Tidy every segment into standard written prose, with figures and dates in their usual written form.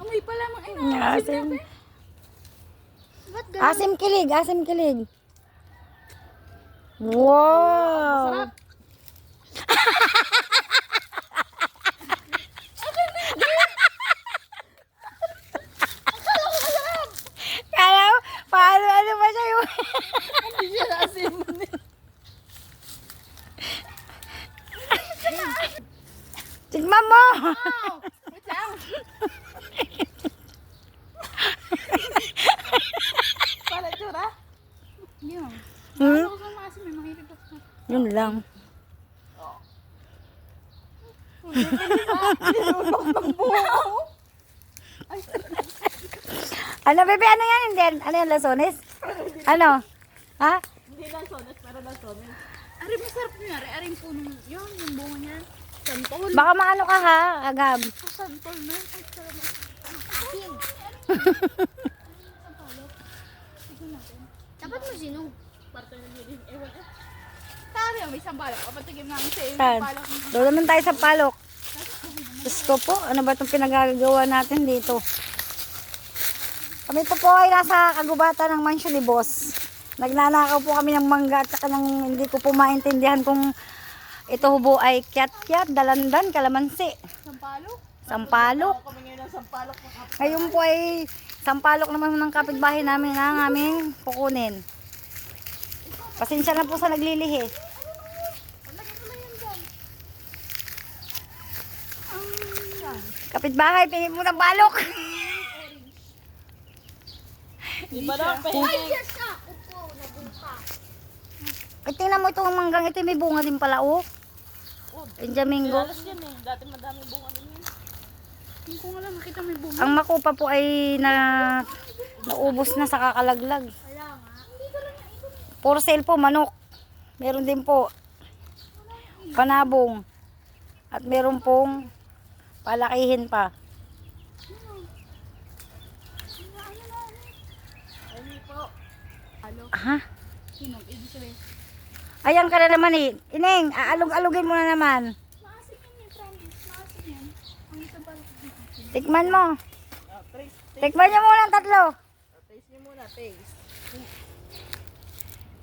Amoy pa lamang ay Asim. Asim kilig, asim kilig. Wow. Masarap. Kala mo, paano ano ba siya yung... Hindi siya naasim. Tignan mo! Wow! Wait lang. Para tsura? Hindi mo. Hmm? Ako sa maasim may mahilig ako. Yun lang. Nilulok ng buho. Ay, Ano, bebe? Ano yan? Hindi. Ano yan? Lasones? Ano? Ha? hindi lang sones, para lang sones. Ari, masarap niya. Ari yung punong yun, yung bunga niya. Santol. Baka maano ka ha, Agab. Santol na. Ay, sarap. Asin. Dapat mo sinog. Parto na nyo din. Ewan eh. Tari, may sambalok. Kapatigim namin sa iyo. Saan? Sambalok. Doon naman tayo sa palok. Diyos ko po, ano ba itong pinagagawa natin dito? Kami po ay nasa kagubatan ng mansyon ni Boss. Nagnanakaw po kami ng mangga at saka ng hindi ko po maintindihan kung ito hubo ay kiat-kiat, dalandan, kalamansi. Sampalok? Sampalok. Kami ngayon ng sampalok. Ngayon po ay sampalok naman ng kapitbahay namin ang aming kukunin. Pasensya na po sa naglilihi. Kapitbahay, pingin mo ng balok. Di ba daw? Ay, tingnan mo itong manggang ito, may bunga din pala, oh. Benjamingo. Alas yan eh. Dati madami bunga din yan. Hindi ko nga lang nakita may bunga. Ang makupa po ay naubos na sa kakalaglag. Wala nga. For sale po, manok. Meron din po panabong. At meron pong palakihin pa. Ay, po. Halo. Ha? Sinog. Ibig sabihin. Ayan ka na naman eh. Ineng, aalog-alugin mo na naman. Maasim yan yung promise. Maasim yan. Ang isang parang Tikman mo. taste. Tikman niyo muna ang tatlo. Taste niyo muna. Taste.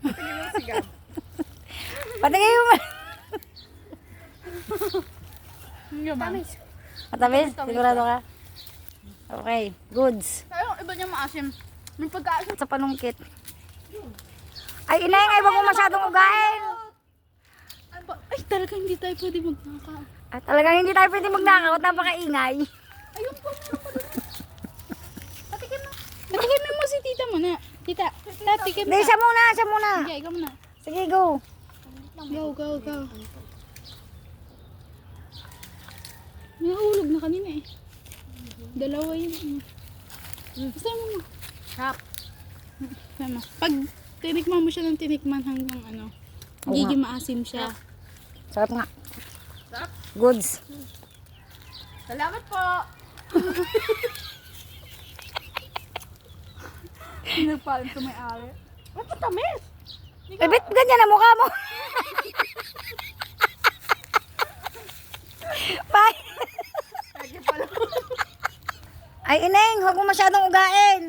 Tingin mo si Gab. Patingin mo muna. Tamis. Matamis? Sigurado ka? Okay, goods. Kaya yung iba niya maasim. May pagkaasim. Sa panungkit. Ay, Ineng, ay wag mo masyadong ugain. Ay, talaga hindi tayo pwede magnaka. At talagang hindi tayo pwede magnakaw at napakaingay. Ayun po, meron pa doon. Patikim mo. Patikim mo si tita mo na. Tita, patikim mo. Hindi, siya muna, siya muna. Sige, ikaw muna. Sige, go. Go. May nahulog na kanina eh. Dalawa yun. Basta mo mo. Hap. Sama. Pag tinikman mo siya ng tinikman hanggang ano, gigi maasim siya. Sarap nga. Sarap. Goods. Salamat po. Nagpalim sa may-ari. Ba't matamis? Eh, ba't ganyan ang mukha mo? Bye. Lagi pala. Ay, Ineng, huwag mo masyadong ugain.